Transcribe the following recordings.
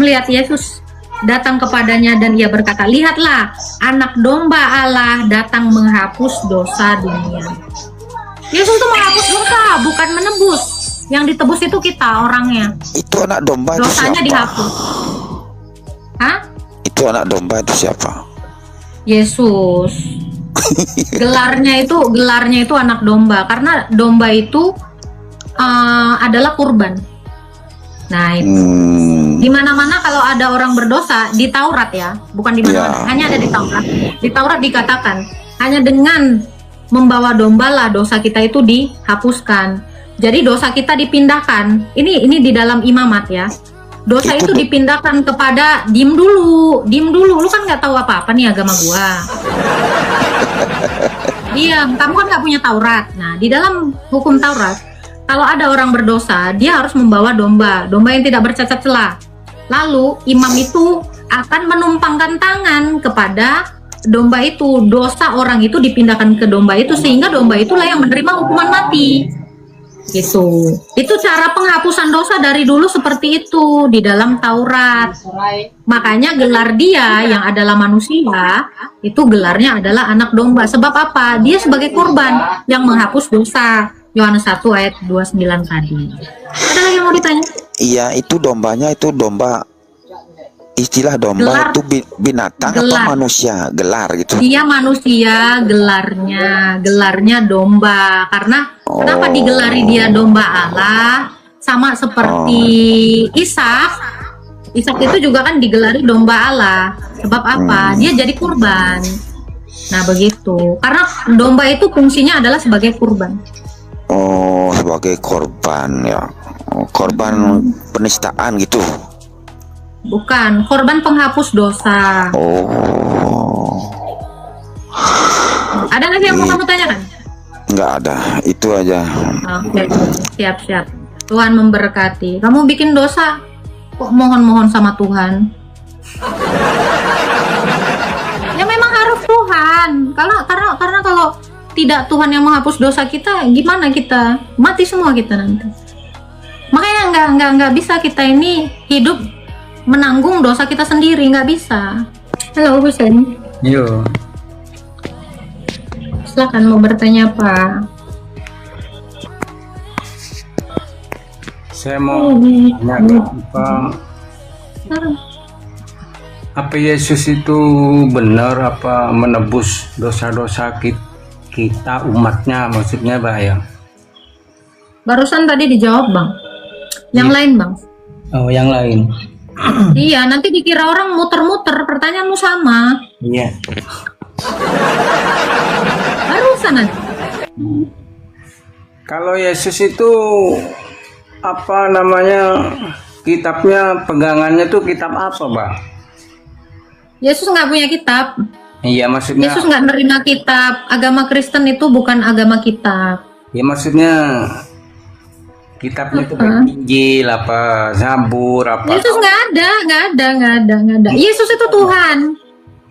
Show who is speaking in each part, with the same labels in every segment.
Speaker 1: melihat Yesus datang kepadanya dan ia berkata, lihatlah, anak domba Allah datang menghapus dosa dunia. Yesus itu menghapus dosa, bukan menebus. Yang ditebus itu kita orangnya.
Speaker 2: Itu anak domba itu
Speaker 1: Dosanya
Speaker 2: siapa?
Speaker 1: dihapus. Hah?
Speaker 2: Itu anak domba itu siapa?
Speaker 1: Yesus. Gelarnya itu anak domba, karena domba itu adalah kurban. Nah, itu. Di mana-mana kalau ada orang berdosa di Taurat ya, bukan di mana-mana, hanya ada di Taurat. Di Taurat dikatakan hanya dengan membawa domba lah dosa kita itu dihapuskan. Jadi dosa kita dipindahkan. Ini di dalam imamat ya. Dosa itu dipindahkan kepada diem dulu. Lu kan nggak tahu apa-apa nih agama gua. Iya, kamu kan nggak punya Taurat. Nah, di dalam hukum Taurat, kalau ada orang berdosa, dia harus membawa domba yang tidak bercacat celah. Lalu imam itu akan menumpangkan tangan kepada domba itu. Dosa orang itu dipindahkan ke domba itu, sehingga domba itulah yang menerima hukuman mati. Gitu. Itu cara penghapusan dosa dari dulu seperti itu di dalam Taurat. Makanya gelar dia yang adalah manusia, itu gelarnya adalah anak domba. Sebab apa? Dia sebagai korban yang menghapus dosa. Yohanes 1 ayat 29 tadi. Ada lagi yang mau ditanya?
Speaker 2: Iya, itu dombanya itu domba. Istilah domba
Speaker 1: Gelar.
Speaker 2: itu binatang
Speaker 1: Gelar.
Speaker 2: atau manusia? Gelar gitu.
Speaker 1: Dia manusia, gelarnya domba. Karena kenapa digelari dia domba Allah? Sama seperti Ishak. Ishak itu juga kan digelari domba Allah. Sebab apa? Dia jadi kurban. Nah, begitu. Karena domba itu fungsinya adalah sebagai kurban.
Speaker 2: Oh, sebagai korban ya. Oh, korban penistaan gitu.
Speaker 1: Bukan, korban penghapus dosa.
Speaker 2: Oh.
Speaker 1: Ada lagi yang mau kamu tanyakan?
Speaker 2: Nggak ada, itu aja.
Speaker 1: Oke, siap. Tuhan memberkati. Kamu bikin dosa, kok mohon-mohon sama Tuhan? Ya memang harus Tuhan. Karena kalau tidak Tuhan yang menghapus dosa kita, gimana kita? Mati semua kita nanti. Makanya nggak bisa kita ini hidup menanggung dosa kita sendiri, nggak bisa. Halo Husen.
Speaker 3: Yo,
Speaker 1: Silakan mau bertanya apa?
Speaker 3: saya mau tanya apa Yesus itu benar apa menebus dosa-dosa kita umatnya, maksudnya Pak ya?
Speaker 1: Barusan tadi dijawab Bang. Yang lain Bang.
Speaker 3: Oh, yang lain.
Speaker 1: Iya, nanti dikira orang muter-muter, pertanyaanmu sama.
Speaker 3: Iya.
Speaker 1: Barusan nanti.
Speaker 3: Kalau Yesus itu apa namanya, kitabnya pegangannya tuh kitab apa, Pak?
Speaker 1: Yesus nggak punya kitab.
Speaker 3: Iya, maksudnya.
Speaker 1: Yesus nggak nerima kitab. Agama Kristen itu bukan agama kitab.
Speaker 3: Ya maksudnya kitabnya itu Injil apa Zabur apa?
Speaker 1: Yesus nggak ada. Yesus itu Tuhan.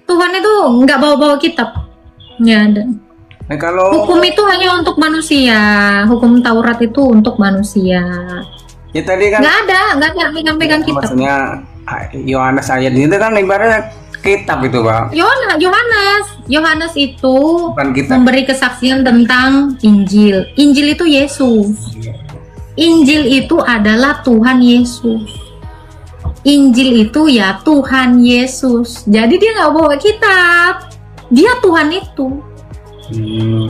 Speaker 1: Tuhan itu nggak bawa-bawa kitab. Nggak ada.
Speaker 3: Nah, kalau
Speaker 1: Hukum itu hanya untuk manusia. Hukum Taurat itu untuk manusia.
Speaker 3: ya tadi kan
Speaker 1: Nggak ada pegang-pegang kitab.
Speaker 3: maksudnya Yohanes ayat itu kan ibaratnya kitab itu, Pak.
Speaker 1: Yohanes itu
Speaker 3: Bukan kitab.
Speaker 1: memberi kesaksian tentang Injil. Injil itu Yesus. Injil itu adalah Tuhan Yesus. Injil itu ya Tuhan Yesus. Jadi dia nggak bawa kitab. Dia Tuhan itu.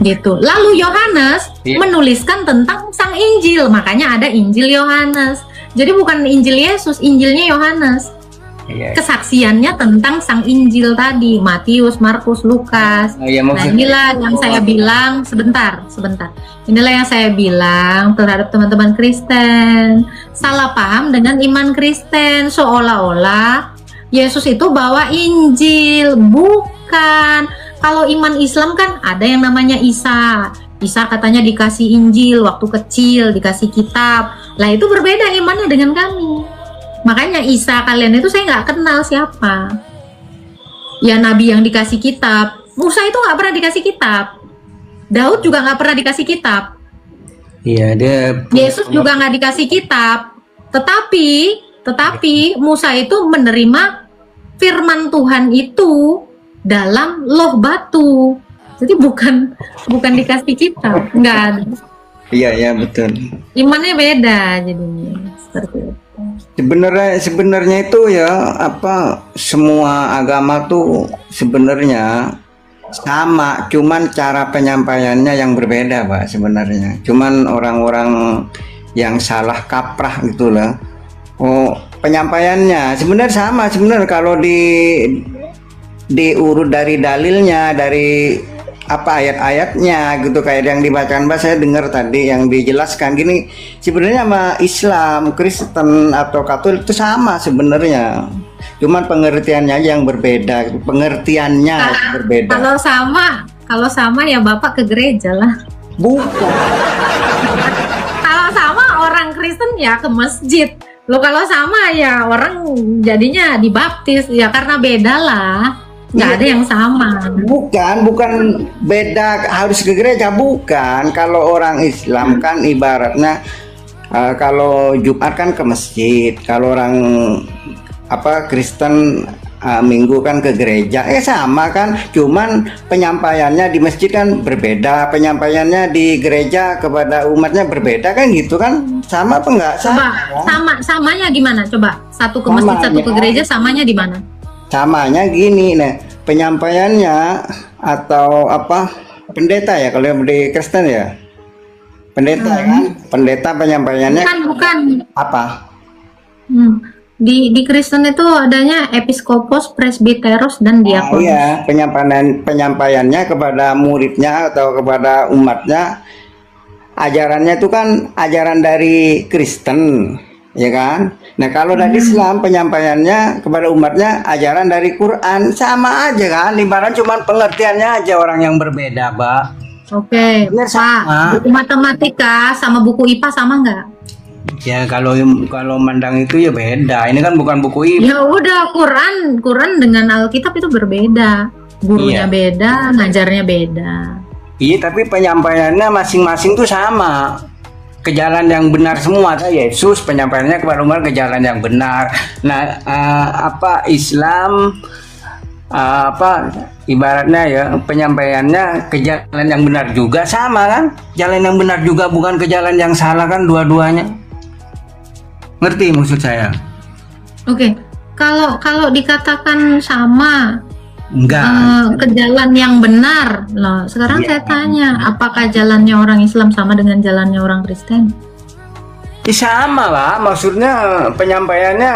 Speaker 1: Gitu. Lalu Yohanes menuliskan tentang Sang Injil. Makanya ada Injil Yohanes. Jadi bukan Injil Yesus, Injilnya Yohanes.
Speaker 3: Iya.
Speaker 1: Kesaksiannya tentang Sang Injil tadi, Matius, Markus, Lukas.
Speaker 3: Iya,
Speaker 1: Nah,
Speaker 3: maksudnya.
Speaker 1: inilah yang saya bilang, sebentar. Inilah yang saya bilang terhadap teman-teman Kristen. Salah paham dengan iman Kristen, seolah-olah Yesus itu bawa Injil. Bukan. Kalau iman Islam kan ada yang namanya Isa. Isa katanya dikasih Injil waktu kecil, dikasih kitab. Lah itu berbeda imannya dengan kami. Makanya Isa kalian itu saya nggak kenal siapa. Ya nabi yang dikasih kitab. Musa itu nggak pernah dikasih kitab. Daud juga nggak pernah dikasih kitab.
Speaker 3: Iya, dia
Speaker 1: Yesus juga nggak dikasih kitab. Tetapi Tetapi Musa itu menerima firman Tuhan itu dalam loh batu. Jadi bukan dikasih kita, enggak ada.
Speaker 3: Iya betul.
Speaker 1: Imannya beda jadinya seperti itu.
Speaker 3: Sebenarnya itu ya apa, semua agama tuh sebenarnya sama, cuman cara penyampaiannya yang berbeda Pak sebenarnya. Cuman orang-orang yang salah kaprah gitulah. Oh, penyampaiannya sebenarnya sama sebenarnya kalau diurut dari dalilnya, dari apa ayat-ayatnya gitu, kayak yang dibacakan Mbak, saya dengar tadi yang dijelaskan gini, sebenarnya sama Islam, Kristen atau Katolik itu sama sebenarnya, cuman pengertiannya aja yang berbeda, pengertiannya yang berbeda.
Speaker 1: Kalau sama ya Bapak ke gereja lah.
Speaker 3: Bukan.
Speaker 1: Kalau sama orang Kristen ya ke masjid. Lo kalau sama ya orang jadinya dibaptis ya, karena beda lah. Nggak ada yang sama.
Speaker 3: Bukan beda harus ke gereja, bukan. Kalau orang Islam kan ibaratnya kalau Jumat kan ke masjid, kalau orang apa Kristen Minggu kan ke gereja, sama kan, cuman penyampaiannya di masjid kan berbeda, penyampaiannya di gereja kepada umatnya berbeda kan, gitu kan, sama apa enggak?
Speaker 1: Samanya gimana? Coba satu ke masjid, satu ke gereja, samanya di mana?
Speaker 3: Samanya gini, nah penyampaiannya atau apa, pendeta ya kalau di Kristen ya, pendeta kan, pendeta penyampaiannya
Speaker 1: bukan
Speaker 3: apa?
Speaker 1: Di Kristen itu adanya episkopos, presbiteros, dan diakon.
Speaker 3: Iya, penyampaiannya kepada muridnya atau kepada umatnya, ajarannya itu kan ajaran dari Kristen, ya kan? Nah kalau dari Islam penyampaiannya kepada umatnya ajaran dari Quran, sama aja kan? Ibarat cuma pengertiannya aja orang yang berbeda, Pak.
Speaker 1: Oke, Pak. Buku matematika sama buku IPA sama nggak?
Speaker 3: Ya kalau mandang itu ya beda. Ini kan bukan buku IPA.
Speaker 1: Ya udah, Quran dengan Alkitab itu berbeda. Gurunya beda, ngajarnya beda.
Speaker 3: Iya, tapi penyampaiannya masing-masing tuh sama. Ke jalan yang benar semua. Yesus penyampaiannya kepada umat ke jalan yang benar. Nah, apa Islam apa ibaratnya ya penyampaiannya ke jalan yang benar juga, sama kan? Jalan yang benar juga, bukan ke jalan yang salah kan, dua-duanya. Ngerti maksud saya?
Speaker 1: Oke. Kalau dikatakan sama,
Speaker 3: enggak,
Speaker 1: ke jalan yang benar loh. Sekarang saya tanya, apakah jalannya orang Islam sama dengan jalannya orang Kristen?
Speaker 3: Sama lah, maksudnya penyampaiannya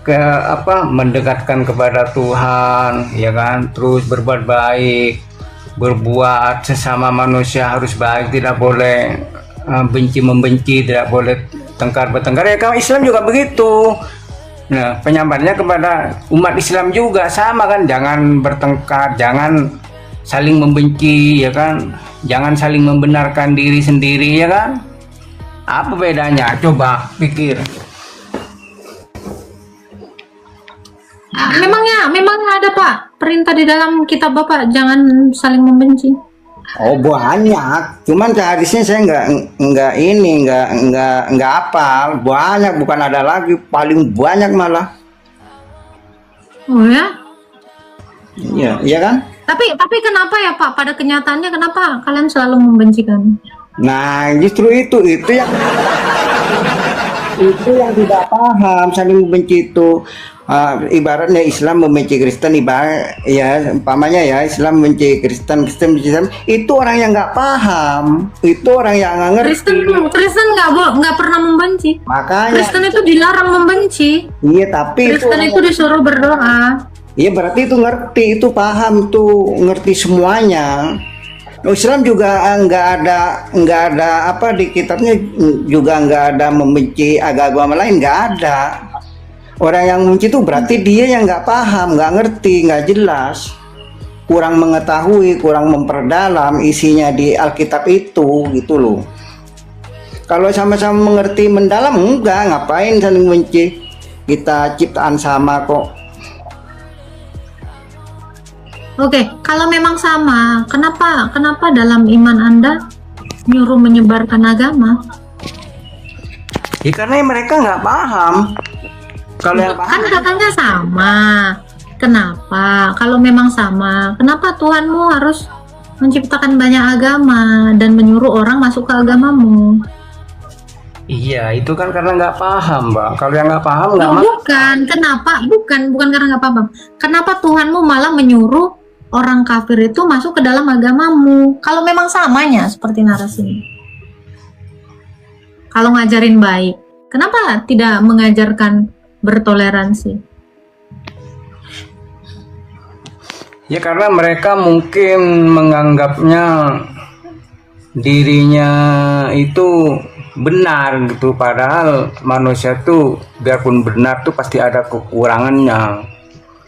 Speaker 3: ke apa, mendekatkan kepada Tuhan, ya kan, terus berbuat baik, berbuat sesama manusia harus baik, tidak boleh benci membenci, tidak boleh tengkar bertengkar, ya kan Islam juga begitu. Nah penyampaiannya kepada umat Islam juga sama kan, jangan bertengkar, jangan saling membenci, ya kan, jangan saling membenarkan diri sendiri, ya kan. Apa bedanya? Coba pikir.
Speaker 1: Memangnya ada Pak perintah di dalam kitab Bapak jangan saling membenci?
Speaker 3: Oh banyak, cuman hadisnya saya nggak hafal. Banyak, bukan ada lagi, paling banyak malah.
Speaker 1: Oh ya?
Speaker 3: Iya, iya kan?
Speaker 1: Tapi kenapa ya Pak? Pada kenyataannya kenapa kalian selalu membenci kami?
Speaker 3: Nah justru itu yang tidak paham, saling membenci itu. Ibaratnya Islam membenci Kristen, ibarat ya umpamanya ya Islam membenci Kristen, Kristen membenci Islam, itu orang yang nggak paham, itu orang yang nggak ngerti.
Speaker 1: Kristen nggak pernah membenci.
Speaker 3: Makanya
Speaker 1: Kristen itu dilarang membenci.
Speaker 3: Iya, tapi
Speaker 1: Kristen itu disuruh berdoa.
Speaker 3: Iya, berarti itu ngerti, itu paham, tuh ngerti semuanya. Islam juga nggak ada apa di kitabnya juga nggak ada membenci agama lain, nggak ada. Orang yang membenci itu berarti dia yang nggak paham, nggak ngerti, nggak jelas, kurang mengetahui, kurang memperdalam isinya di Alkitab itu, gitu loh. Kalau sama-sama mengerti mendalam, enggak, ngapain saling benci? Kita ciptaan sama kok.
Speaker 1: Oke, kalau memang sama, kenapa dalam iman Anda nyuruh menyebarkan agama?
Speaker 3: Ya karena mereka nggak paham. Kalau yang
Speaker 1: Kan
Speaker 3: paham,
Speaker 1: katanya sama. Kenapa? Kalau memang sama, kenapa Tuhanmu harus menciptakan banyak agama dan menyuruh orang masuk ke agamamu?
Speaker 3: iya itu kan karena nggak paham, Mbak. Kalau yang nggak paham nggak
Speaker 1: Oh, bukan. Kenapa? Bukan karena nggak paham. Kenapa Tuhanmu malah menyuruh orang kafir itu masuk ke dalam agamamu? Kalau memang samanya seperti narasi ini. Kalau ngajarin baik, kenapa tidak mengajarkan bertoleransi?
Speaker 3: Ya karena mereka mungkin menganggapnya dirinya itu benar gitu, padahal manusia tuh biarpun benar tuh pasti ada kekurangannya.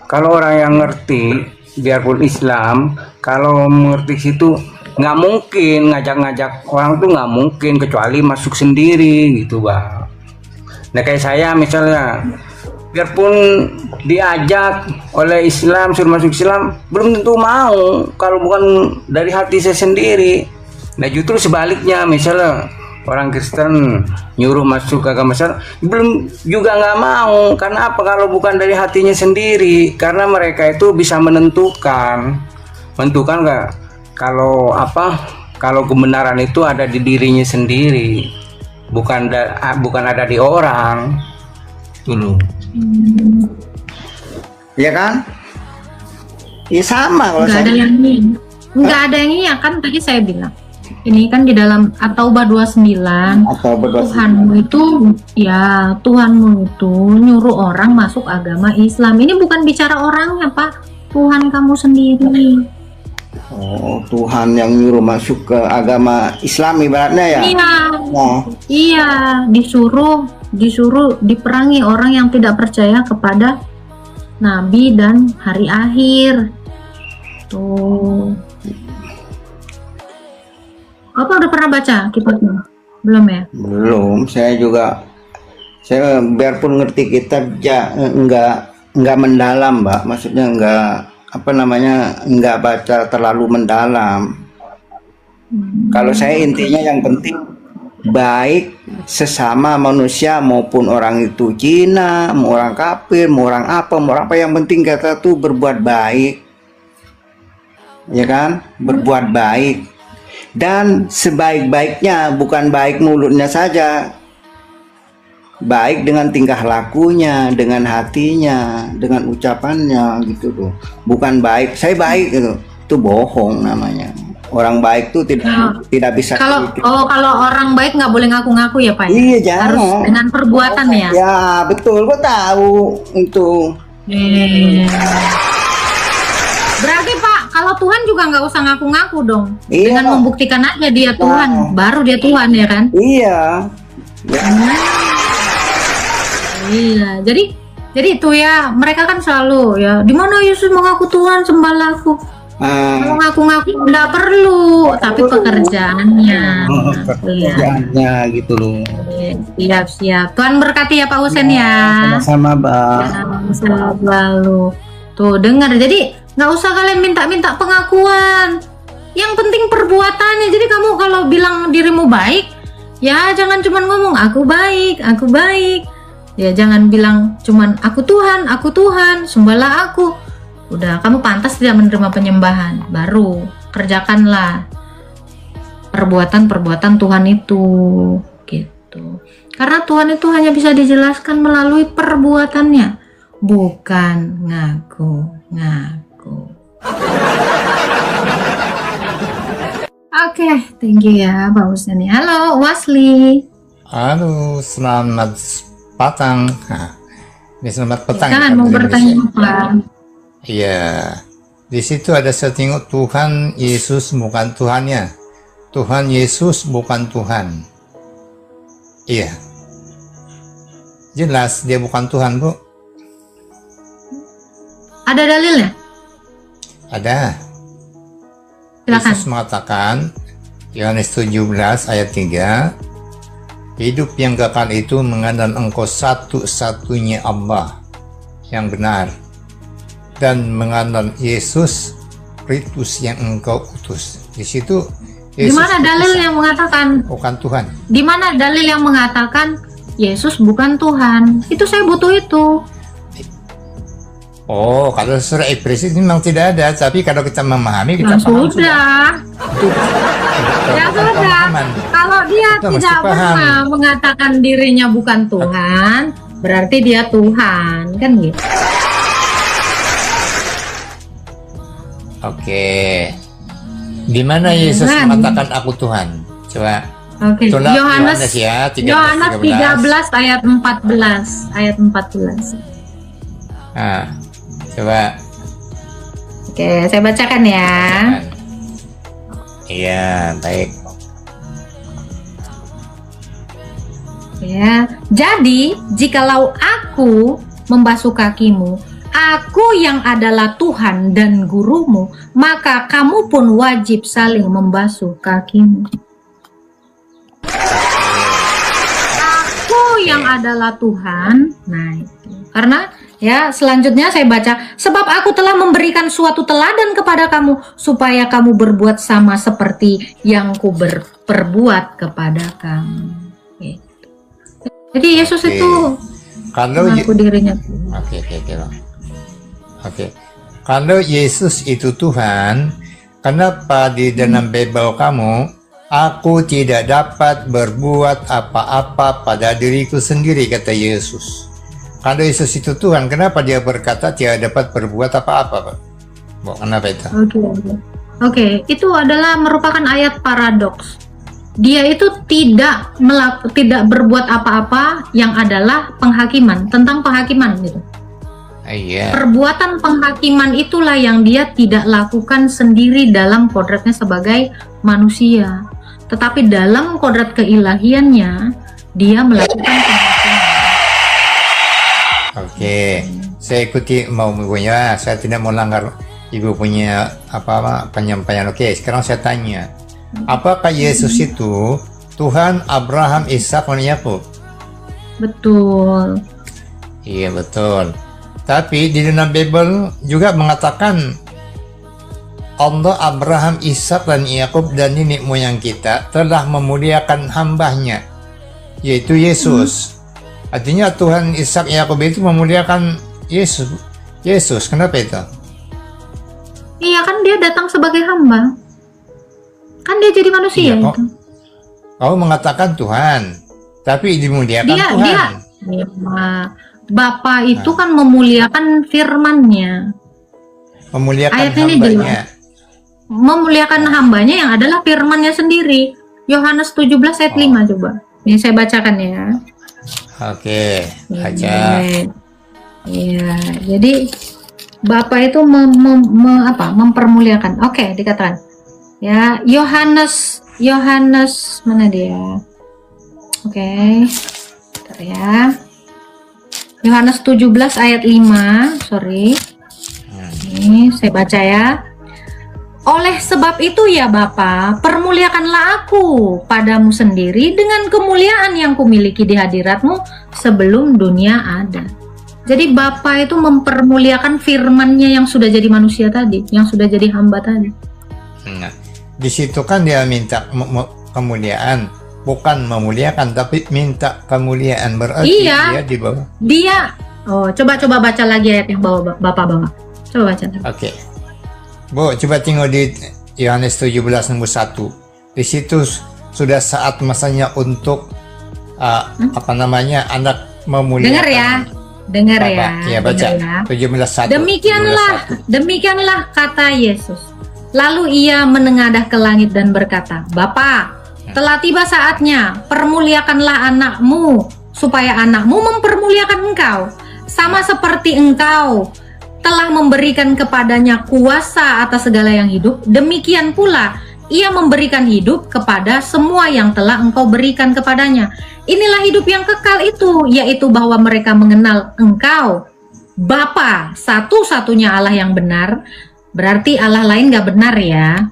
Speaker 3: Kalau orang yang ngerti, biarpun Islam, kalau mengerti situ nggak mungkin ngajak-ngajak orang tuh, nggak mungkin, kecuali masuk sendiri gitu, Bang. Nah kayak saya misalnya, biarpun diajak oleh Islam suruh masuk Islam, belum tentu mau kalau bukan dari hati saya sendiri. Nah justru sebaliknya, misalnya orang Kristen nyuruh masuk agama Islam, belum juga nggak mau. Karena apa? Kalau bukan dari hatinya sendiri, karena mereka itu bisa menentukan nggak kalau apa, kalau kebenaran itu ada di dirinya sendiri, bukan ada di orang dulu. Ya kan? Ya sama kalau
Speaker 1: Nggak
Speaker 3: saya.
Speaker 1: ada yang ini. Nggak ada yang ini, kan tadi saya bilang. Ini kan di dalam At-Taubah 29,
Speaker 3: Atau
Speaker 1: Tuhanmu itu, ya Tuhanmu itu nyuruh orang masuk agama Islam. Ini bukan bicara orangnya, Pak. Tuhan kamu sendiri.
Speaker 3: Oh, Tuhan yang nyuruh masuk ke agama Islam ibaratnya ya.
Speaker 1: Iya,
Speaker 3: Nah,
Speaker 1: iya, disuruh diperangi orang yang tidak percaya kepada Nabi dan hari akhir. Tuh. Apa udah pernah baca kitabnya? Belum ya?
Speaker 3: belum, saya biarpun ngerti kitab enggak mendalam, Mbak. Maksudnya enggak baca terlalu mendalam. Kalau saya intinya yang penting baik sesama manusia, maupun orang itu Cina, mau orang kafir, mau orang apa, yang penting kita tuh berbuat baik. Ya kan? Berbuat baik. Dan sebaik-baiknya, bukan baik mulutnya saja, baik dengan tingkah lakunya, dengan hatinya, dengan ucapannya gitu tuh. Bukan baik saya baik gitu, itu bohong namanya. Orang baik tuh tidak bisa
Speaker 1: Kalau
Speaker 3: gitu.
Speaker 1: kalau orang baik nggak boleh ngaku-ngaku ya, Pak? Ya?
Speaker 3: Iya, jangan.
Speaker 1: Harus dengan perbuatan ya.
Speaker 3: Ya betul, gua tahu itu.
Speaker 1: Berarti Pak, kalau Tuhan juga nggak usah ngaku-ngaku dong.
Speaker 3: Iya.
Speaker 1: Dengan membuktikan aja dia Tuhan, baru dia Tuhan ya kan?
Speaker 3: Iya. Ya.
Speaker 1: Iya. Jadi itu ya, mereka kan selalu ya, di mana Yesus mengaku Tuhan, sembahlah aku. Kalau ngaku-ngaku nggak perlu, tapi pekerjaannya. Iya.
Speaker 3: Pekerjaannya gitu loh.
Speaker 1: Siap. Tuhan berkati ya Pak Husen ya.
Speaker 3: Sama-sama, Bang.
Speaker 1: Selalu. Tuh dengar. Jadi nggak usah kalian minta-minta pengakuan. Yang penting perbuatannya. Jadi kamu kalau bilang dirimu baik, ya jangan cuma ngomong aku baik. Ya jangan bilang cuman aku Tuhan, sembahlah aku. Udah, kamu pantas tidak menerima penyembahan. Baru kerjakanlah perbuatan Tuhan itu, gitu. Karena Tuhan itu hanya bisa dijelaskan melalui perbuatannya, bukan ngaku-ngaku. Oke, thank you ya Pak Husni. Halo Wasli.
Speaker 4: Halo, selamat petang. Ini selamat petang.
Speaker 1: Kan mau bertanya apa?
Speaker 4: Iya, di situ ada setengah Tuhan Yesus bukan Tuhannya. Tuhan Yesus bukan Tuhan. Iya, jelas dia bukan Tuhan, Bu.
Speaker 1: Ada dalilnya?
Speaker 4: Ada.
Speaker 1: Silakan.
Speaker 4: Yesus mengatakan, Yohanes 17 ayat 3, hidup yang kekal itu mengenal engkau satu-satunya Allah yang benar, dan mengenal Yesus Kristus yang engkau utus. Di situ
Speaker 1: Di mana dalil yang mengatakan
Speaker 4: bukan Tuhan.
Speaker 1: Di mana dalil yang mengatakan Yesus bukan Tuhan. Itu saya butuh itu.
Speaker 4: Oh, kalau surah eksplisit memang tidak ada, tapi kalau kita memahami, kita
Speaker 1: Nah,
Speaker 4: paham
Speaker 1: sudah.
Speaker 4: Itu,
Speaker 1: Ya sudah.
Speaker 4: pemahaman.
Speaker 1: Kalau dia
Speaker 4: Kita mesti
Speaker 1: tidak
Speaker 4: paham.
Speaker 1: pernah mengatakan dirinya bukan Tuhan, berarti dia Tuhan, kan gitu.
Speaker 4: Oke. Di mana Yesus
Speaker 1: Tuhan.
Speaker 4: mengatakan aku Tuhan? Coba.
Speaker 1: Oke.
Speaker 4: Itulah
Speaker 1: Yohanes
Speaker 4: Yohanes ya, 13,
Speaker 1: Yohanes 13 ayat 14. Ayat 14.
Speaker 4: Nah, coba.
Speaker 1: Oke, saya bacakan ya.
Speaker 4: Iya, baik.
Speaker 1: Ya. Jadi, jikalau aku membasuh kakimu, aku yang adalah Tuhan dan gurumu, maka kamu pun wajib saling membasuh kakimu. Aku yang adalah Tuhan. Nah, itu. Karena ya, selanjutnya saya baca, sebab aku telah memberikan suatu teladan kepada kamu supaya kamu berbuat sama seperti yang ku perbuat kepada kamu. Gitu. Jadi Yesus
Speaker 4: Oke.
Speaker 1: itu
Speaker 4: Kalau
Speaker 1: mengaku dirinya.
Speaker 4: Oke. Oke. Kalau Yesus itu Tuhan, kenapa di dalam Bible kamu, aku tidak dapat berbuat apa-apa pada diriku sendiri, kata Yesus. Kalau Yesus itu Tuhan, kenapa dia berkata tidak dapat berbuat apa-apa, Pak? Bu, kenapa itu?
Speaker 1: Oke, itu adalah merupakan ayat paradoks. Dia itu tidak berbuat apa-apa yang adalah penghakiman, tentang penghakiman gitu.
Speaker 4: Iya.
Speaker 1: Perbuatan penghakiman itulah yang dia tidak lakukan sendiri dalam kodratnya sebagai manusia. Tetapi dalam kodrat keilahiannya, dia melakukan penghakiman.
Speaker 4: Oke, saya ikuti mau ibunya. Saya tidak mau langgar ibu punya apa penyampaian. Oke, sekarang saya tanya, apakah Yesus itu Tuhan Abraham, Ishak, dan Yakub?
Speaker 1: Betul.
Speaker 4: Iya betul. Tapi di dalam Bible juga mengatakan Allah Abraham, Ishak, dan Yakub dan nenek moyang kita telah memuliakan hambanya, yaitu Yesus. Artinya Tuhan Ishak Yakub itu memuliakan Yesus. Yesus, kenapa itu?
Speaker 1: Iya kan dia datang sebagai hamba. Kan dia jadi manusia
Speaker 4: Iya, kok.
Speaker 1: itu.
Speaker 4: Kau mengatakan Tuhan, tapi dimuliakan Tuhan.
Speaker 1: Ya, Bapa itu kan memuliakan firman-Nya.
Speaker 4: Memuliakan
Speaker 1: Ayat ini
Speaker 4: hambanya.
Speaker 1: Memuliakan hambanya yang adalah firman-Nya sendiri. Yohanes 17 ayat 5 coba. Ini saya bacakan ya.
Speaker 4: Oke, aja.
Speaker 1: Iya, jadi Bapa itu mempermuliakan. Oke, dikatakan. Ya, Yohanes mana dia? Oke. Bentar ya. Yohanes 17 ayat 5, sorry. Ini saya baca ya. Oleh sebab itu ya Bapa, permuliakanlah aku padamu sendiri dengan kemuliaan yang kumiliki di hadiratmu sebelum dunia ada. Jadi Bapa itu mempermuliakan firman-Nya yang sudah jadi manusia tadi, yang sudah jadi hamba tadi.
Speaker 4: Nah, di situ kan dia minta kemuliaan, bukan memuliakan, tapi minta kemuliaan. Berarti
Speaker 1: Iya.
Speaker 4: dia di bawah.
Speaker 1: Dia, coba baca lagi ayat yang Bapak bawa. Coba baca.
Speaker 4: Oke. Bu, coba tengok di Yohanes 17 nomor 1. Di situ sudah saat masanya untuk anak memuliakan.
Speaker 1: Dengar ya.
Speaker 4: Bapak. Ya, baca.
Speaker 1: Dengar ya.
Speaker 4: 17:1.
Speaker 1: Demikianlah kata Yesus. Lalu ia menengadah ke langit dan berkata, Bapa, telah tiba saatnya, permuliakanlah anakmu, supaya anakmu mempermuliakan engkau, sama seperti engkau telah memberikan kepadanya kuasa atas segala yang hidup, demikian pula ia memberikan hidup kepada semua yang telah engkau berikan kepadanya. Inilah hidup yang kekal itu, yaitu bahwa mereka mengenal engkau, Bapa, satu-satunya Allah yang benar. Berarti Allah lain gak benar ya.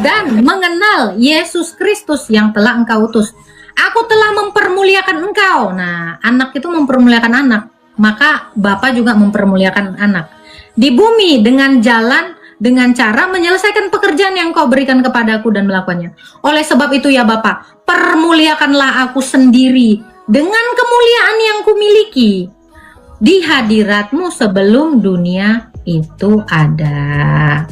Speaker 1: Dan mengenal Yesus Kristus yang telah engkau utus. Aku telah mempermuliakan engkau. Nah, anak itu mempermuliakan anak. Maka Bapa juga mempermuliakan anak. Di bumi dengan jalan dengan cara menyelesaikan pekerjaan yang Engkau berikan kepadaku dan melakukannya. Oleh sebab itu ya Bapa, permuliakanlah aku sendiri dengan kemuliaan yang kumiliki di hadirat-Mu sebelum dunia itu ada.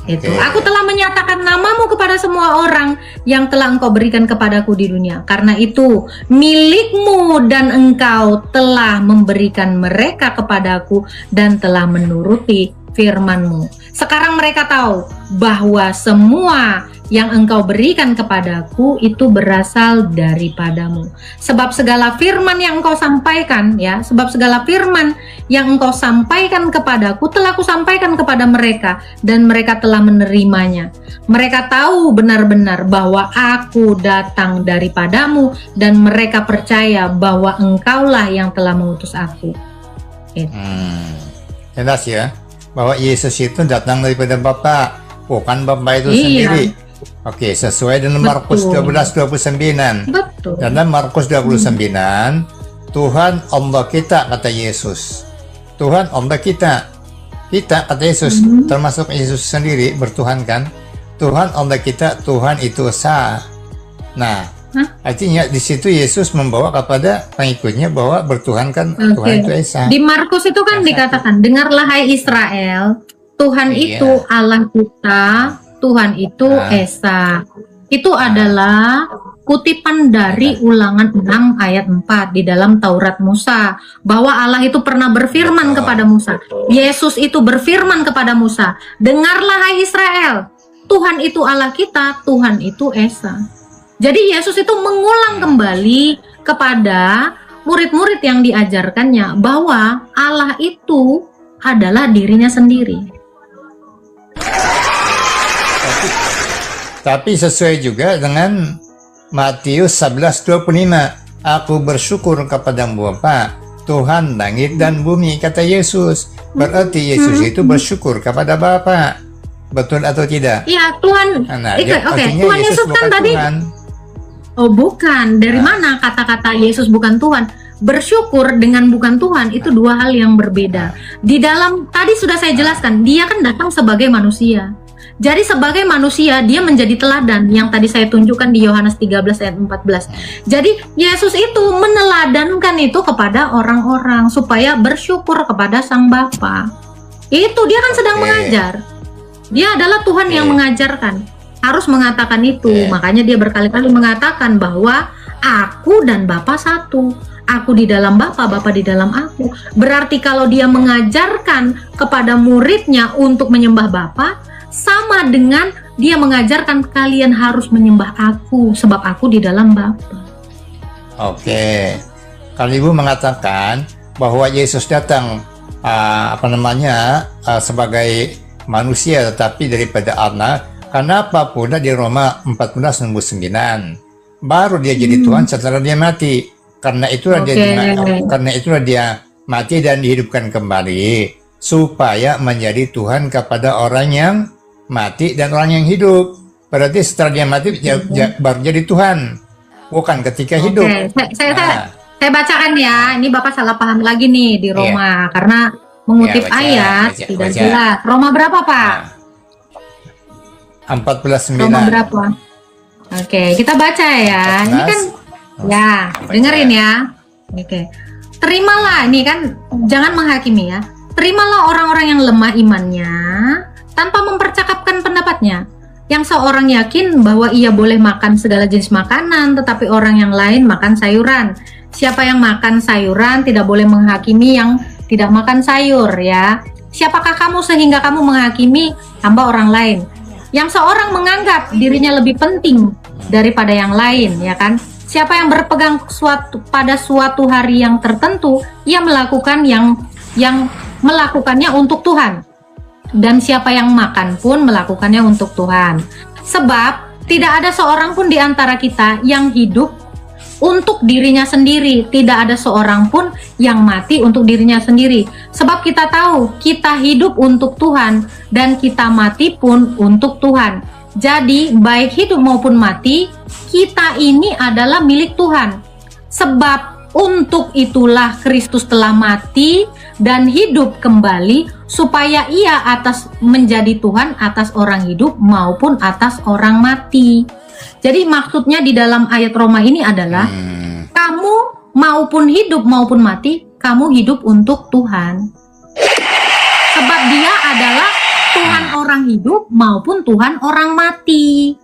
Speaker 1: Itu.
Speaker 4: Oke.
Speaker 1: Aku telah menyatakan namamu kepada semua orang yang telah Engkau berikan kepadaku di dunia. Karena itu milikmu dan Engkau telah memberikan mereka kepadaku dan telah menuruti firman-Mu. Sekarang mereka tahu bahwa semua yang Engkau berikan kepadaku itu berasal daripadamu. Sebab segala firman yang Engkau sampaikan, ya, sebab segala firman yang Engkau sampaikan kepadaku telah Kusampaikan kepada mereka dan mereka telah menerimanya. Mereka tahu benar-benar bahwa Aku datang daripadamu dan mereka percaya bahwa Engkaulah yang telah mengutus Aku.
Speaker 4: Jelas ya, bahwa Yesus itu datang daripada Bapa, bukan Bapa itu sendiri. Oke, sesuai dengan Markus 12:29.
Speaker 1: Betul.
Speaker 4: Dalam Markus 29, Tuhan Allah kita, kata Yesus. Tuhan Allah kita. Kita, kata Yesus, termasuk Yesus sendiri bertuhan kan? Tuhan Allah kita, Tuhan itu Esa. Nah, artinya di situ Yesus membawa kepada pengikutnya bahwa bertuhan kan Tuhan itu Esa.
Speaker 1: Di Markus itu kan dikatakan, dengarlah hai Israel, Tuhan itu Allah kita, Tuhan itu Esa. Itu adalah kutipan dari Ulangan 6 ayat 4 di dalam Taurat Musa, bahwa Allah itu pernah berfirman kepada Musa. Yesus itu berfirman kepada Musa, dengarlah hai Israel, Tuhan itu Allah kita, Tuhan itu Esa. Jadi Yesus itu mengulang kembali kepada murid-murid yang diajarkannya bahwa Allah itu adalah dirinya sendiri.
Speaker 4: Tapi sesuai juga dengan Matius 11:25. Aku bersyukur kepada Bapa, Tuhan langit dan bumi, kata Yesus. Berarti Yesus itu bersyukur kepada Bapa. Betul atau tidak?
Speaker 1: Iya, Tuhan.
Speaker 4: Nah,
Speaker 1: Oke,
Speaker 4: artinya
Speaker 1: Tuhan Yesus kan
Speaker 4: bukan
Speaker 1: tadi.
Speaker 4: Tuhan.
Speaker 1: Oh, bukan. Dari mana kata-kata Yesus bukan Tuhan? Bersyukur dengan bukan Tuhan itu dua hal yang berbeda. Di dalam tadi sudah saya jelaskan, dia kan datang sebagai manusia. Jadi sebagai manusia dia menjadi teladan yang tadi saya tunjukkan di Yohanes 13 ayat 14. Jadi Yesus itu meneladankan itu kepada orang-orang supaya bersyukur kepada Sang Bapa. Itu dia kan sedang mengajar. Dia adalah Tuhan yang mengajarkan. Harus mengatakan itu. Makanya dia berkali-kali mengatakan bahwa aku dan Bapa satu. Aku di dalam Bapa, Bapa di dalam aku. Berarti kalau dia mengajarkan kepada muridnya untuk menyembah Bapa, sama dengan dia mengajarkan kalian harus menyembah aku sebab aku di dalam Bapa.
Speaker 4: Oke. Kalau Ibu mengatakan bahwa Yesus datang sebagai manusia tetapi daripada Allah, kenapa pula di Roma 14:9 baru dia jadi Tuhan setelah dia mati? Karena itulah dia mati dan dihidupkan kembali supaya menjadi Tuhan kepada orang yang mati dan orang yang hidup. Berarti setelah dia mati baru jadi Tuhan, bukan ketika hidup.
Speaker 1: Saya bacakan ya. Ini Bapak salah paham lagi nih di Roma karena mengutip ayat tidak jelas. Roma berapa, Pak?
Speaker 4: 14:9.
Speaker 1: Roma berapa? Oke, kita baca ya.
Speaker 4: 14.
Speaker 1: Ini kan dengerin ya. Oke. Terimalah, ini kan jangan menghakimi ya. Terimalah orang-orang yang lemah imannya tanpa mempercakapkan pendapatnya. Yang seorang yakin bahwa ia boleh makan segala jenis makanan, tetapi orang yang lain makan sayuran. Siapa yang makan sayuran tidak boleh menghakimi yang tidak makan sayur ya. Siapakah kamu sehingga kamu menghakimi hamba orang lain? Yang seorang menganggap dirinya lebih penting daripada yang lain, ya kan? Siapa yang berpegang pada suatu hari yang tertentu, ia melakukan yang melakukannya untuk Tuhan. Dan siapa yang makan pun melakukannya untuk Tuhan. Sebab tidak ada seorang pun di antara kita yang hidup untuk dirinya sendiri. Tidak ada seorang pun yang mati untuk dirinya sendiri. Sebab kita tahu kita hidup untuk Tuhan dan kita mati pun untuk Tuhan. Jadi baik hidup maupun mati, kita ini adalah milik Tuhan. Sebab untuk itulah Kristus telah mati dan hidup kembali supaya ia menjadi Tuhan atas orang hidup maupun atas orang mati. Jadi maksudnya di dalam ayat Roma ini adalah kamu maupun hidup maupun mati, kamu hidup untuk Tuhan. Sebab dia adalah Tuhan orang hidup maupun Tuhan orang mati.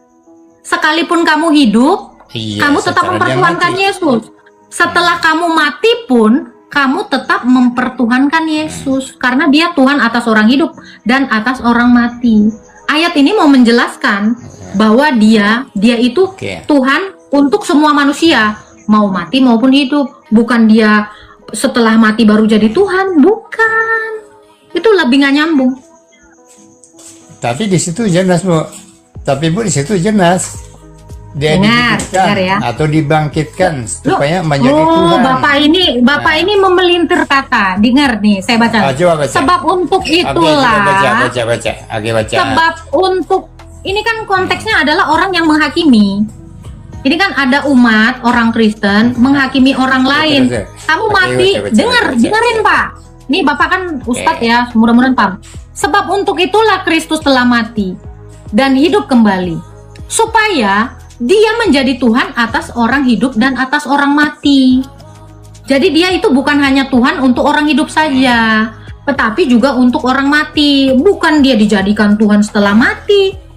Speaker 1: Sekalipun kamu hidup, kamu tetap mempertuhankan Yesus. Setelah kamu mati pun, kamu tetap mempertuhankan Yesus. Karena dia Tuhan atas orang hidup dan atas orang mati. Ayat ini mau menjelaskan bahwa dia itu Tuhan untuk semua manusia. Mau mati maupun hidup. Bukan dia setelah mati baru jadi Tuhan. Bukan. Itu lebih nggak nyambung.
Speaker 4: Tapi di situ jelas, Bu. Tapi Bu, di situ jelas. Dia
Speaker 1: dengar ya.
Speaker 4: Atau dibangkitkan supaya menjadi Tuhan.
Speaker 1: Bapak ini memelintir kata. Dengar nih, saya baca.
Speaker 4: Coba baca.
Speaker 1: Sebab untuk itulah.
Speaker 4: Baca. Baca.
Speaker 1: Sebab untuk ini kan konteksnya adalah orang yang menghakimi. Ini kan ada umat orang Kristen menghakimi orang lain. Kamu mati, dengerin Pak. Nih Bapak kan Ustadz ya, mudah-mudahan paham. Sebab untuk itulah Kristus telah mati dan hidup kembali, supaya dia menjadi Tuhan atas orang hidup dan atas orang mati. Jadi dia itu bukan hanya Tuhan untuk orang hidup saja, tetapi juga untuk orang mati. Bukan dia dijadikan Tuhan setelah mati.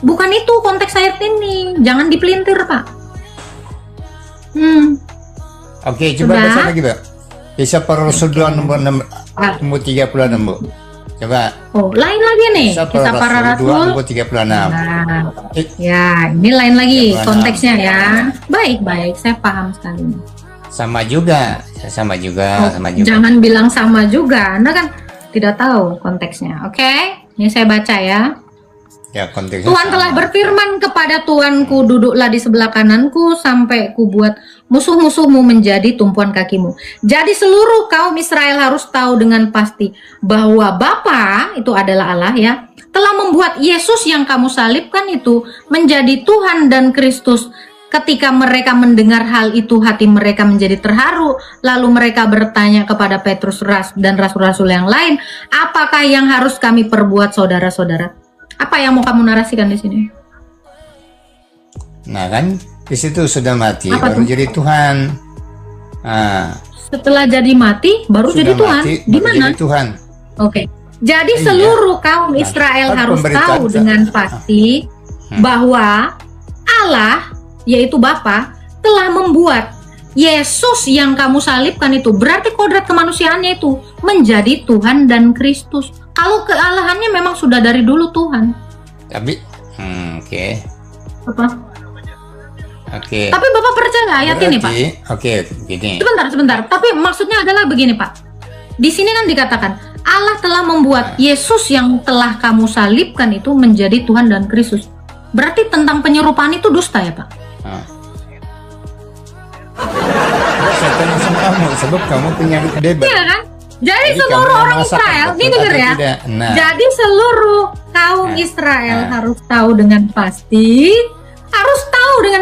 Speaker 1: Bukan itu konteks ayat ini. Jangan dipelintir, Pak.
Speaker 4: Oke, coba baca lagi, Pak. Kisah Para Rasul nomor 36, Bu. Coba.
Speaker 1: Oh, lain lagi nih. Kisah Para Rasul
Speaker 4: 36.
Speaker 1: Nah, ya, ini lain lagi konteksnya ya. Baik, saya paham sekali.
Speaker 4: Sama juga.
Speaker 1: Jangan bilang sama juga. Anda kan tidak tahu konteksnya. Oke? Ini saya baca ya.
Speaker 4: Ya, konteksnya
Speaker 1: Tuhan telah berfirman kepada Tuanku, duduklah di sebelah kananku sampai ku buat musuh-musuhmu menjadi tumpuan kakimu. Jadi seluruh kaum Israel harus tahu dengan pasti bahwa Bapa itu adalah Allah ya, telah membuat Yesus yang kamu salibkan itu menjadi Tuhan dan Kristus. Ketika mereka mendengar hal itu, hati mereka menjadi terharu. Lalu mereka bertanya kepada Petrus dan rasul-rasul yang lain, apakah yang harus kami perbuat, saudara-saudara? Apa yang mau kamu narasikan di sini?
Speaker 4: Nah kan, di situ sudah mati,
Speaker 1: apa
Speaker 4: baru
Speaker 1: tuh?
Speaker 4: jadi Tuhan.
Speaker 1: Setelah jadi mati, baru
Speaker 4: Sudah
Speaker 1: jadi Tuhan.
Speaker 4: mati,
Speaker 1: Di
Speaker 4: baru
Speaker 1: mana?
Speaker 4: jadi Tuhan.
Speaker 1: Oke. Jadi
Speaker 4: Iya.
Speaker 1: seluruh kaum Israel
Speaker 4: kan
Speaker 1: harus
Speaker 4: pemberitaan
Speaker 1: tahu dengan pasti bahwa Allah, yaitu Bapa, telah membuat Yesus yang kamu salibkan itu, berarti kodrat kemanusiaannya itu menjadi Tuhan dan Kristus. Kalau kealahannya memang sudah dari dulu Tuhan.
Speaker 4: Tapi, oke.
Speaker 1: Apa?
Speaker 4: Oke.
Speaker 1: Tapi Bapak percaya ayat ini, Pak?
Speaker 4: Oke, begini.
Speaker 1: Sebentar. Tapi maksudnya adalah begini, Pak. Di sini kan dikatakan Allah telah membuat Yesus yang telah kamu salibkan itu menjadi Tuhan dan Kristus. Berarti tentang penyerupaan itu dusta ya, Pak?
Speaker 4: Setan sama kamu, sebab kamu punya bebas.
Speaker 1: Iya kan? Jadi
Speaker 4: Jadi
Speaker 1: seluruh
Speaker 4: kamu
Speaker 1: orang
Speaker 4: merasakan
Speaker 1: Israel,
Speaker 4: betul
Speaker 1: ini denger
Speaker 4: atau
Speaker 1: ya.
Speaker 4: tidak? Nah.
Speaker 1: Jadi seluruh kaum Israel harus tahu dengan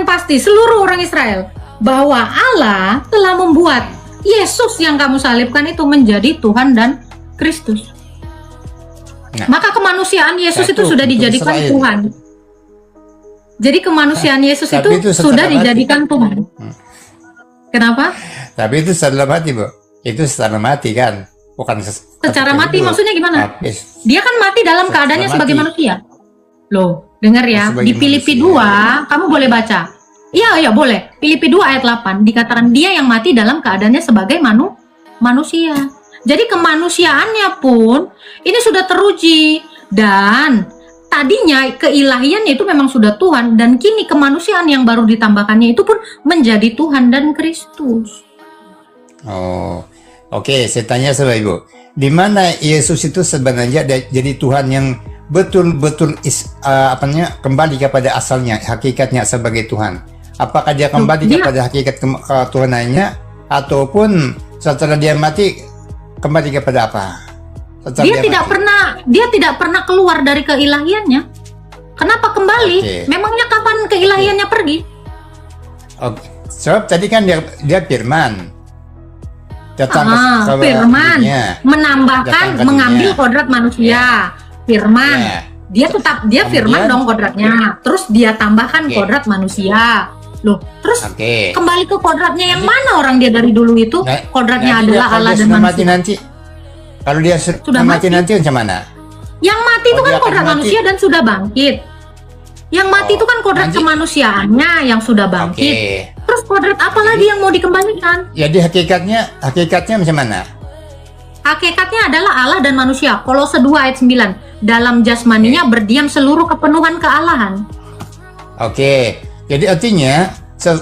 Speaker 1: pasti, seluruh orang Israel bahwa Allah telah membuat Yesus yang kamu salibkan itu menjadi Tuhan dan Kristus.
Speaker 4: Nah,
Speaker 1: maka kemanusiaan Yesus itu
Speaker 4: satu,
Speaker 1: sudah
Speaker 4: untuk
Speaker 1: dijadikan
Speaker 4: Israel.
Speaker 1: Tuhan. Jadi kemanusiaan Yesus
Speaker 4: Tapi
Speaker 1: itu
Speaker 4: itu secara
Speaker 1: sudah
Speaker 4: mati.
Speaker 1: dijadikan Tuhan. Kenapa?
Speaker 4: Tapi itu setelah mati, Bu. Itu setelah mati kan, bukan
Speaker 1: Secara mati maksudnya gimana?
Speaker 4: Habis.
Speaker 1: Dia kan mati dalam keadaannya
Speaker 4: Setelah
Speaker 1: sebagai
Speaker 4: mati.
Speaker 1: manusia. Loh, dengar ya.
Speaker 4: Sebagai
Speaker 1: Di Filipi
Speaker 4: manusia.
Speaker 1: 2, kamu boleh baca. Iya, boleh. Filipi 2 ayat 8 dikatakan dia yang mati dalam keadaannya sebagai manusia. Jadi kemanusiaannya pun ini sudah teruji, dan tadinya keilahiannya itu memang sudah Tuhan, dan kini kemanusiaan yang baru ditambahkannya itu pun menjadi Tuhan dan Kristus.
Speaker 4: Oh, oke. Saya tanya sama Ibu, di mana Yesus itu sebenarnya jadi Tuhan yang betul-betul kembali kepada asalnya, hakikatnya sebagai Tuhan? Apakah dia kembali kepada hakikat ketuhanannya, ataupun setelah dia mati kembali kepada apa?
Speaker 1: Dia tidak pernah keluar dari keilahiannya. Kenapa kembali?
Speaker 4: Oke.
Speaker 1: Memangnya kapan keilahiannya pergi?
Speaker 4: Oke. Sebab tadi kan dia firman. datang ke
Speaker 1: firman
Speaker 4: dunia.
Speaker 1: menambahkan,
Speaker 4: Datang ke
Speaker 1: mengambil
Speaker 4: dunia.
Speaker 1: kodrat manusia. Firman,
Speaker 4: Ya.
Speaker 1: dia tetap dia firman
Speaker 4: Kemudian-
Speaker 1: dong kodratnya. Terus dia tambahkan
Speaker 4: Oke.
Speaker 1: kodrat manusia. Loh, terus
Speaker 4: Oke.
Speaker 1: kembali ke kodratnya yang mana orang dia dari dulu itu?
Speaker 4: Nah,
Speaker 1: Kodratnya
Speaker 4: nanti
Speaker 1: adalah
Speaker 4: kalau
Speaker 1: Allah
Speaker 4: dia
Speaker 1: dan
Speaker 4: sudah mati
Speaker 1: manusia.
Speaker 4: nanti, kalau dia sudah mati nanti macam mana?
Speaker 1: Yang mati itu
Speaker 4: Oh,
Speaker 1: kan
Speaker 4: dia akan
Speaker 1: kodrat
Speaker 4: mati.
Speaker 1: manusia dan sudah bangkit. Yang mati
Speaker 4: Oh,
Speaker 1: itu kan kodrat
Speaker 4: nanti-
Speaker 1: kemanusiaannya yang sudah
Speaker 4: Oke.
Speaker 1: bangkit. Terus kodrat apa lagi yang mau dikembalikan?
Speaker 4: Jadi hakikatnya macam mana?
Speaker 1: Hakikatnya adalah Allah dan manusia. Kolose 2 ayat 9. Dalam jasmaninya berdiam seluruh kepenuhan kealahan.
Speaker 4: Oke. Jadi artinya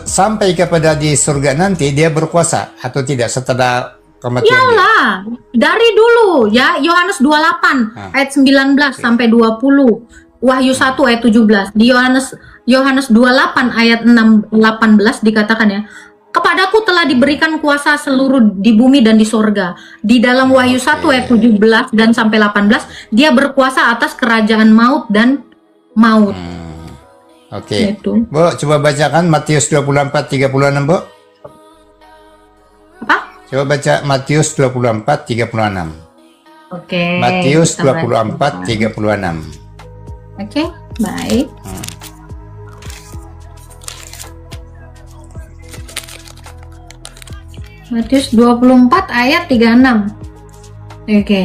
Speaker 4: sampai kepada di surga nanti dia berkuasa atau tidak setelah kematian dia?
Speaker 1: Iyalah, dari dulu ya, Yohanes 28 ayat 19 sampai 20. Wahyu 1 ayat 17. Di Yohanes 28 ayat 18 dikatakan ya, kepadaku telah diberikan kuasa seluruh di bumi dan di sorga. Di dalam Wahyu 1 ayat 17 dan sampai 18, dia berkuasa atas kerajaan maut dan maut.
Speaker 4: Oke.
Speaker 1: Gitu.
Speaker 4: Bu, coba bacakan Matius 24:36, Bu.
Speaker 1: Apa?
Speaker 4: Coba baca Matius 24:36.
Speaker 1: Oke.
Speaker 4: Matius
Speaker 1: kita baca.
Speaker 4: 24:36.
Speaker 1: Oke, baik. Matius 24 ayat 36. Oke.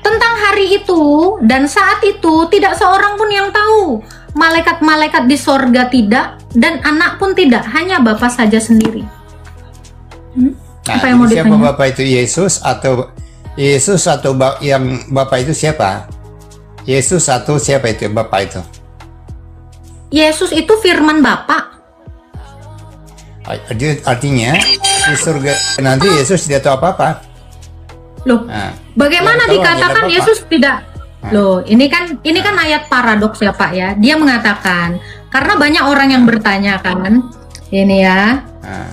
Speaker 1: Tentang hari itu dan saat itu tidak seorang pun yang tahu. Malaikat-malaikat di sorga tidak dan anak pun tidak, hanya Bapa saja sendiri.
Speaker 4: Nah,
Speaker 1: Apa yang mau
Speaker 4: siapa
Speaker 1: ditanya?
Speaker 4: Bapak itu Yesus atau yang Bapak itu siapa? Yesus atau siapa itu Bapak itu?
Speaker 1: Yesus itu firman Bapa.
Speaker 4: Artinya di surga nanti Yesus tidak tahu apa-apa.
Speaker 1: Loh,
Speaker 4: Nah,
Speaker 1: bagaimana
Speaker 4: yang tahu
Speaker 1: dikatakan
Speaker 4: hanyalah Bapa.
Speaker 1: Yesus tidak? Loh, ini kan ayat paradoks ya Pak ya. Dia mengatakan karena banyak orang yang bertanya kan, ini ya.
Speaker 4: nah,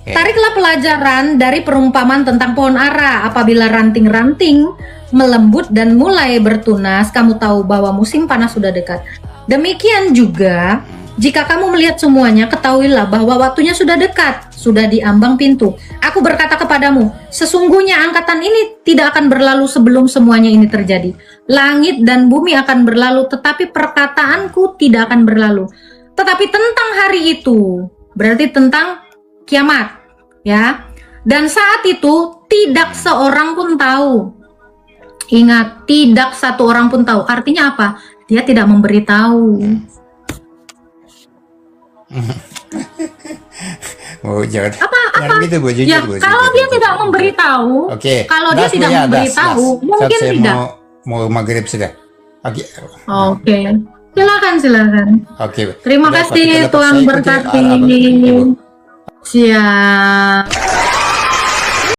Speaker 4: oke.
Speaker 1: Tariklah pelajaran dari perumpamaan tentang pohon ara. Apabila ranting-ranting melembut dan mulai bertunas, kamu tahu bahwa musim panas sudah dekat. Demikian juga, jika kamu melihat semuanya, ketahuilah bahwa waktunya sudah dekat, sudah di ambang pintu. Aku berkata kepadamu, sesungguhnya angkatan ini tidak akan berlalu sebelum semuanya ini terjadi. Langit dan bumi akan berlalu, tetapi perkataanku tidak akan berlalu. Tetapi tentang hari itu, berarti tentang kiamat, ya. Dan saat itu tidak seorang pun tahu. Ingat, tidak satu orang pun tahu. Artinya apa? Dia tidak memberitahu.
Speaker 4: Oh, jangan gitu, Bu. Jujur,
Speaker 1: Ya,
Speaker 4: Bu.
Speaker 1: kalau
Speaker 4: Jujur,
Speaker 1: dia
Speaker 4: jujur.
Speaker 1: tidak memberitahu,
Speaker 4: Oke.
Speaker 1: kalau dia
Speaker 4: Das, Bu,
Speaker 1: tidak
Speaker 4: ya, das,
Speaker 1: memberitahu,
Speaker 4: das.
Speaker 1: mungkin
Speaker 4: Saya
Speaker 1: tidak.
Speaker 4: mau maghrib sudah. Oke.
Speaker 1: Oke, silakan.
Speaker 4: Oke.
Speaker 1: Terima
Speaker 4: Sudah,
Speaker 1: kasih,
Speaker 4: kita dapat
Speaker 1: Tuhan
Speaker 4: saya ikuti
Speaker 1: berkati.
Speaker 4: arahan Ibu.
Speaker 1: Siap.